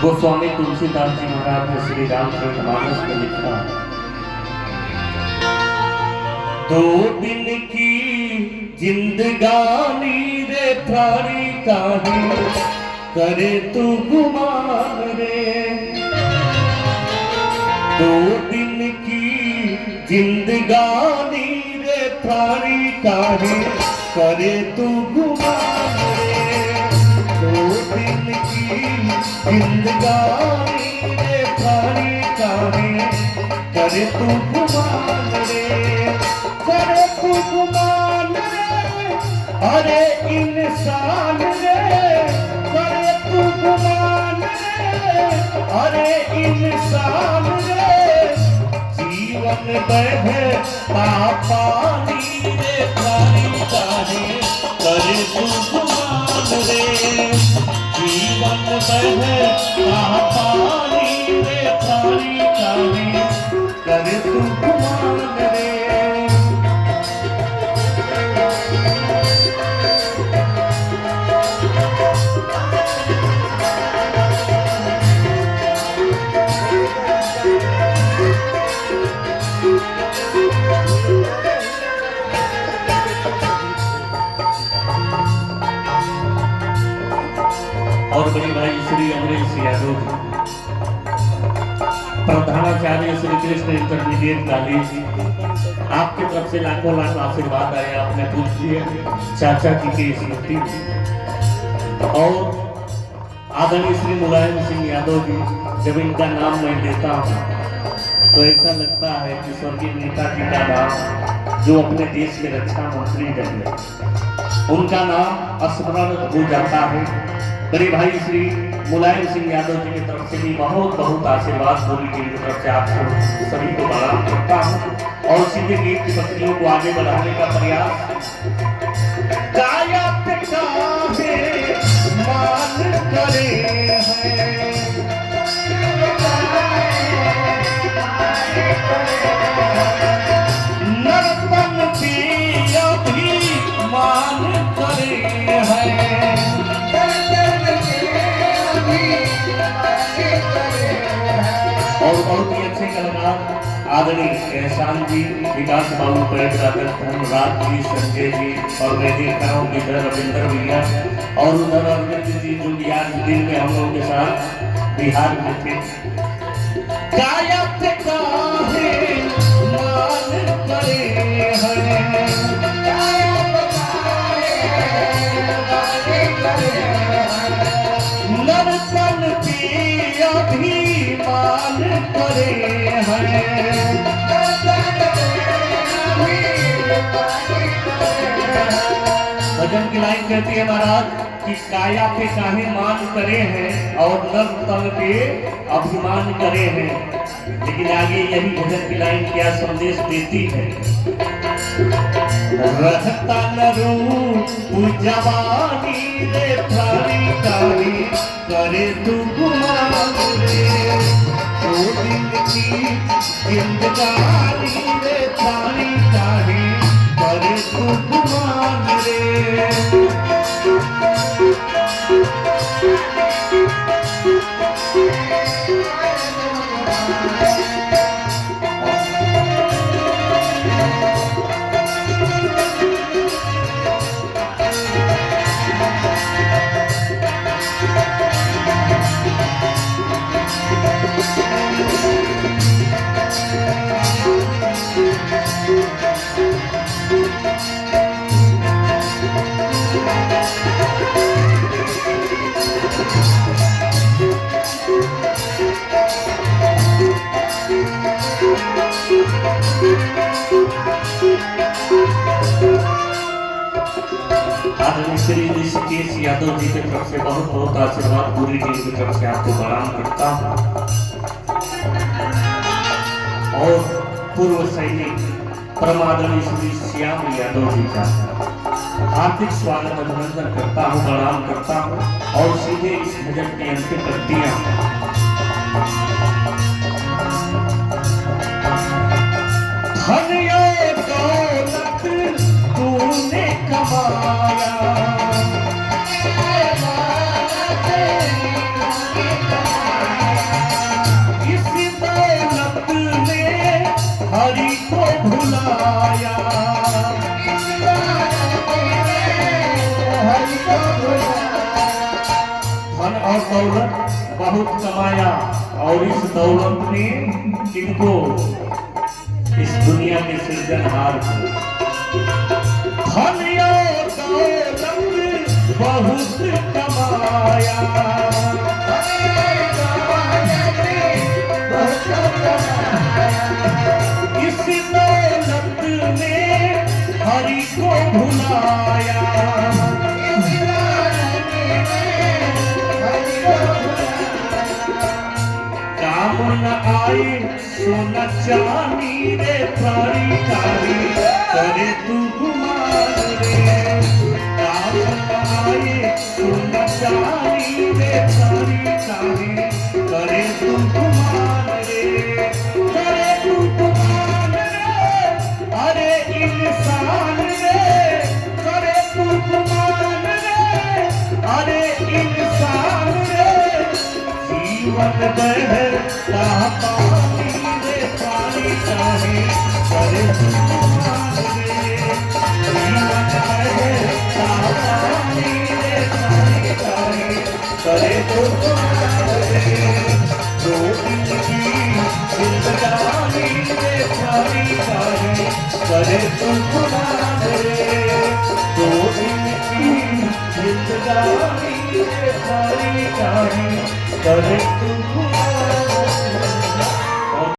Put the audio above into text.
गोस्वामी तुलसीदास जी महाराज ने श्री रामचरितमानस में लिखा, दो दिन की जिंदगानी रे थारी काहे करे तू गुमान रे। दो दिन की जिंदगानी रे थारी काहे करे तू गुमान रे। दो दिन की जिंदगानी रे थारी काहे करे तू गुमान रे। करे तू गुमान रे अरे इंसान रे। करे तू गुमान रे अरे इंसान रे। जीवन बहे पानी रे थारी काहे करे तू गुमान रे। जीवन बहे पानी रे थारी काहे करे तू गुमान रे। और बड़े भाई श्री अमरेश यादव जी, प्रधानाचार्य श्री कृष्ण इंटरमीडिएट कॉलेज, आपकी तरफ से लाखों लाख आशीर्वाद आए अपने पूज्य चाचा जी की स्मृति। और आदरणीय श्री मुलायम सिंह यादव जी, जब इनका नाम मैं लेता हूँ तो ऐसा लगता है कि स्वर्गीय नेताजी का नाम जो अपने देश के रक्षा मंत्री रहे, उनका नाम स्मरण हो जाता है। बड़े भाई श्री मुलायम सिंह यादव जी की तरफ से भी बहुत बहुत आशीर्वाद बोली टीम की तरफ से आप सभी को प्रणाम करता हूँ और सीधे गीत की पत्रियों को आगे बढ़ाने का प्रयास। काया मान करे हैं नरपन पिया भी मान करे हैं। और बहुत ही अच्छे कलाकार आदरणीय एहसान जी, विकास बाबू परेड राजन, धर्मराज जी, संजय जी, और मैं देख रहा हूँ इधर रविंद्र भैया और उधर अरविंद जी जो कि आज दिन में हम लोगों के साथ बिहार में थे। काया पे काहे मान करे हैं। नरपन पिया भी मान करे हैं। भजन की लाइन कहती है महाराज कि काया पे काहे मान करे हैं और नर पे अभिमान करे हैं। लेकिन आगे यही भजन की लाइन क्या संदेश देती है। रहता न रूप जवानी रे थारी काहे करे तू गुमान रे। दो दिन की जिंदगानी रे थारी काहे करे तू गुमान रे। आदरणीय श्री ऋषिकेश यादव जी की तरफ से बहुत बहुत आशीर्वाद पूरी टीम की तरफ से आपको प्रणाम करता हूँ। और पूर्व सैनिक परम आदरणीय श्री श्याम यादव जी का हार्दिक स्वागत अभिनंदन करता हूँ, प्रणाम करता हूँ। और सीधे इस भजन की अंतिम पंक्तियां। धन्य दौलत तूने कमाया और दौलत बहुत कमाया और इस दौलत ने किनको, इस दुनिया के सृजनहार को धन और दौलत बहुत कमाया। इस दौलत ने हरि को भुलाया। काम न आए सोना चांदी रे प्राणी कारी करे तू गुमान रे। काम न आए सोना चांदी रे प्राणी कारी करे तू गुमान रे। करे तू गुमान रे अरे इंसान रे। करे तू गुमान रे अरे इंसान रे। जीवन बहता पानी रे पानी चाहे करे तुमान रे। जीवन बहता पानी रे पानी चाहे करे तुमान रे। दो दिन की जिंदगानी रे पानी चाहे करे तुमान रे। दो दिन की जिंदगानी रे पानी चाहे करे तुम